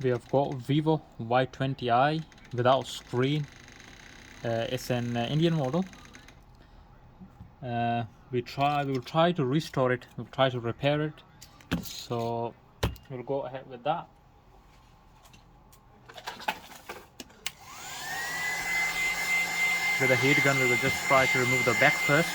We have got Vivo Y30i without screen. It's an Indian model. We will try to restore it. We'll try to repair it. So we'll go ahead with that. With a heat gun, we will just try to remove the back first.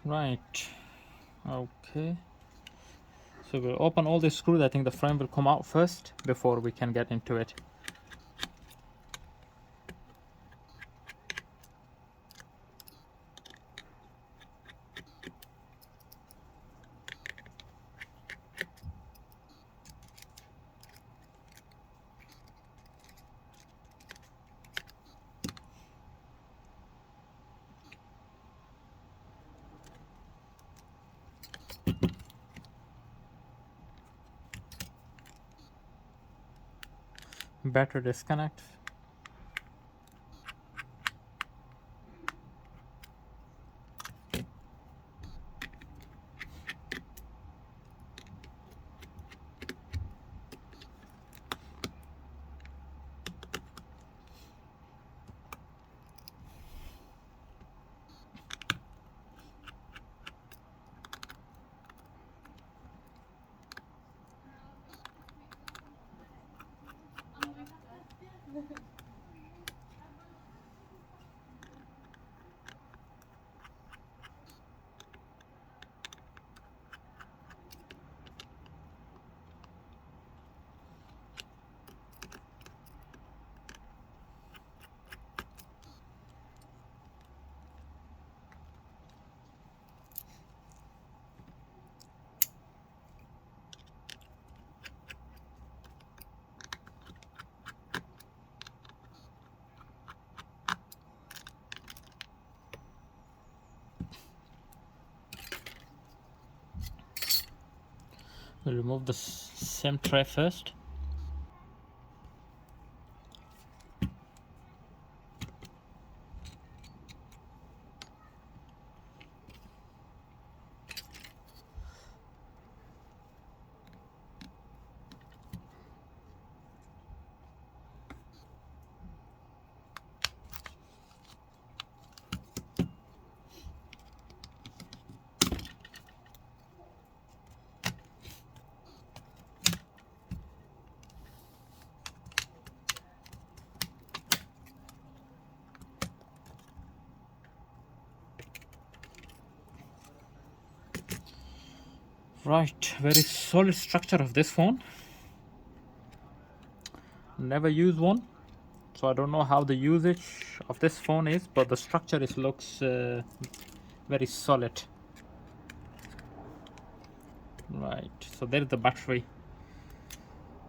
Right. Okay. So we'll open all the screws. I think the frame will come out first before we can get into it. Battery disconnect. We'll remove the SIM tray first. Right, very solid structure of this phone. Never used one, so I don't know how the usage of this phone is, but the structure looks very solid. Right, so there's the battery.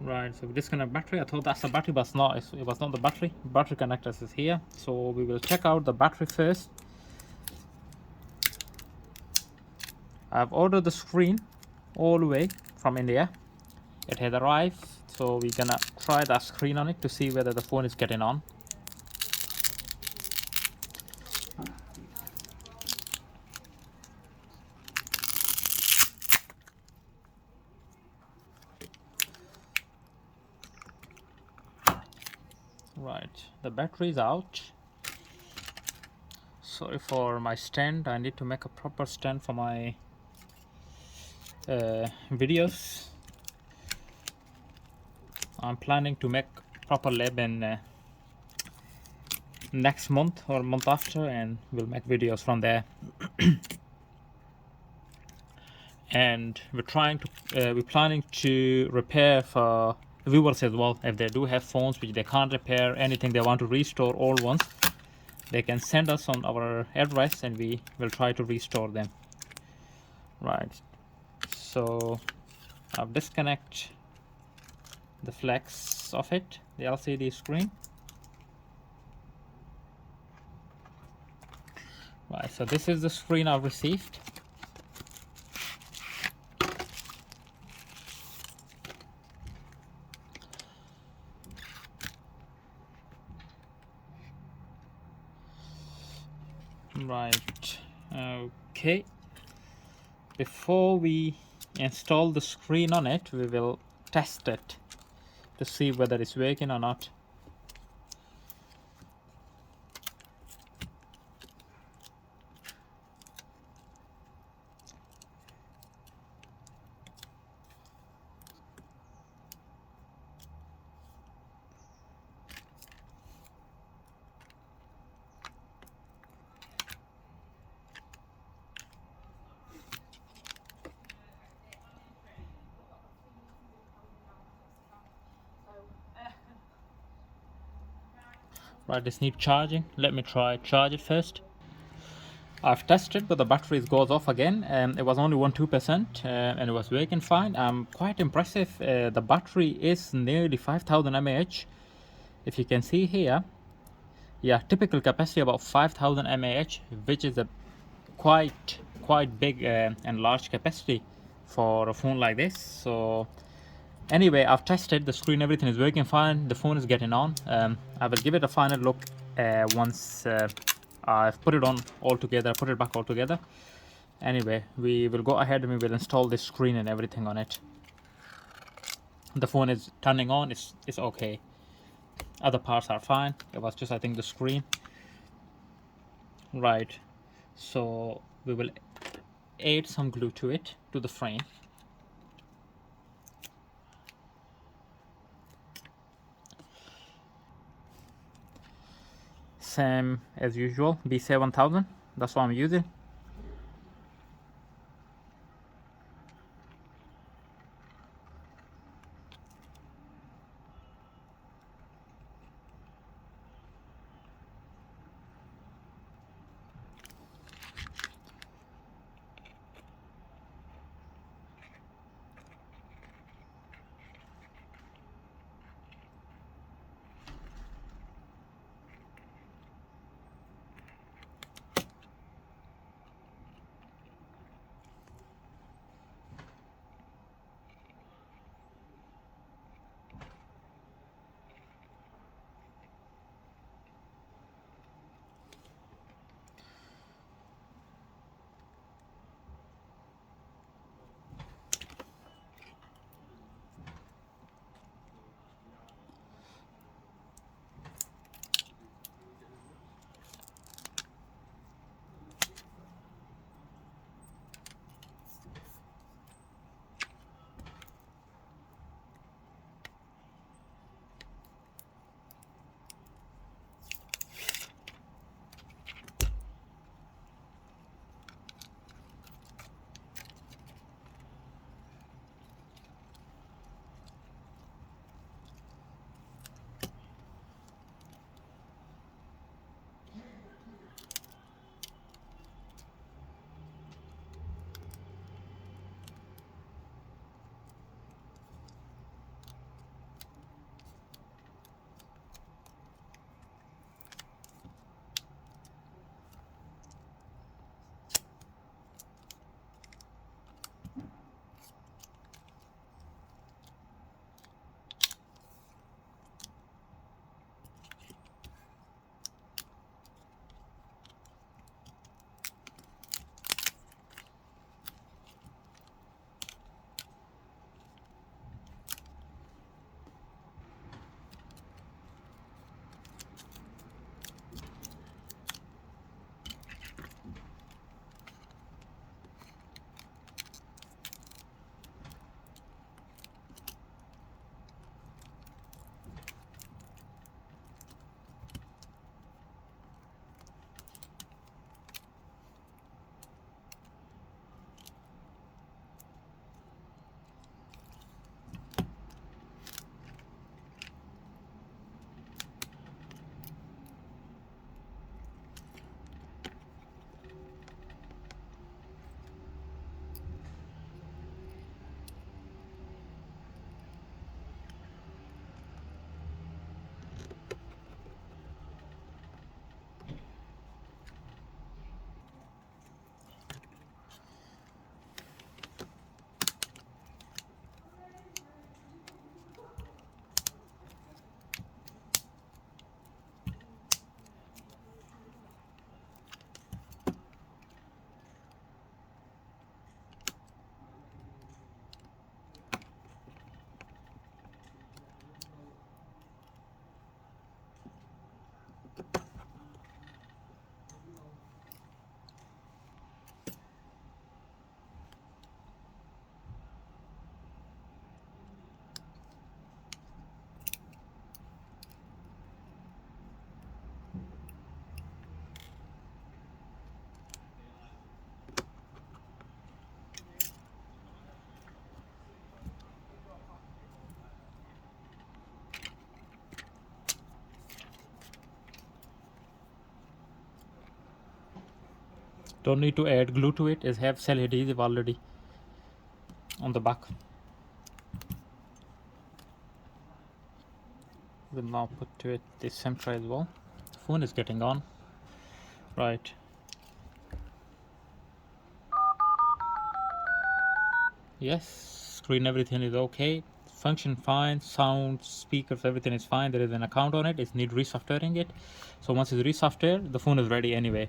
Right, so we disconnect battery. I thought that's the battery, but it's not. It was not the battery. Battery connectors is here. So we will check out the battery first. I've ordered the screen all the way from India. It has arrived, so we're gonna try that screen on it to see whether the phone is getting on. Right, the battery is out. Sorry for my stand, I need to make a proper stand for my videos. I'm planning to make proper lab in next month or month after, and we'll make videos from there. And we're planning to repair for viewers as well. If they do have phones which they can't repair, anything they want to restore, old ones, they can send us on our address and we will try to restore them. Right, so I'll disconnect the flex of it, the LCD screen. Right, so this is the screen I've received. Right, okay. Before we install the screen on it, we will test it to see whether it's working or not. Right, this needs charging. Let me try charge it first. I've tested, but the battery goes off again. It was only 2%, and it was working fine. Quite impressive. The battery is nearly 5000 mAh. If you can see here, yeah, typical capacity about 5000 mAh, which is a quite big and large capacity for a phone like this. So anyway, I've tested the screen, everything is working fine, the phone is getting on. I will give it a final look once I've put it on all together, put it back all together. Anyway, we will go ahead and we will install this screen and everything on it. The phone is turning on, it's okay. Other parts are fine, it was just I think the screen. Right, so we will add some glue to it, to the frame. Same as usual, B7000, that's what I'm using. Don't need to add glue to it, as have cell adhesive already on the back. We'll now put to it the SIM tray as well. The phone is getting on. Right. Yes, screen everything is okay. Function fine, sound, speakers, everything is fine. There is an account on it. It needs resoftwaring it. So once it's resoftwared, the phone is ready anyway.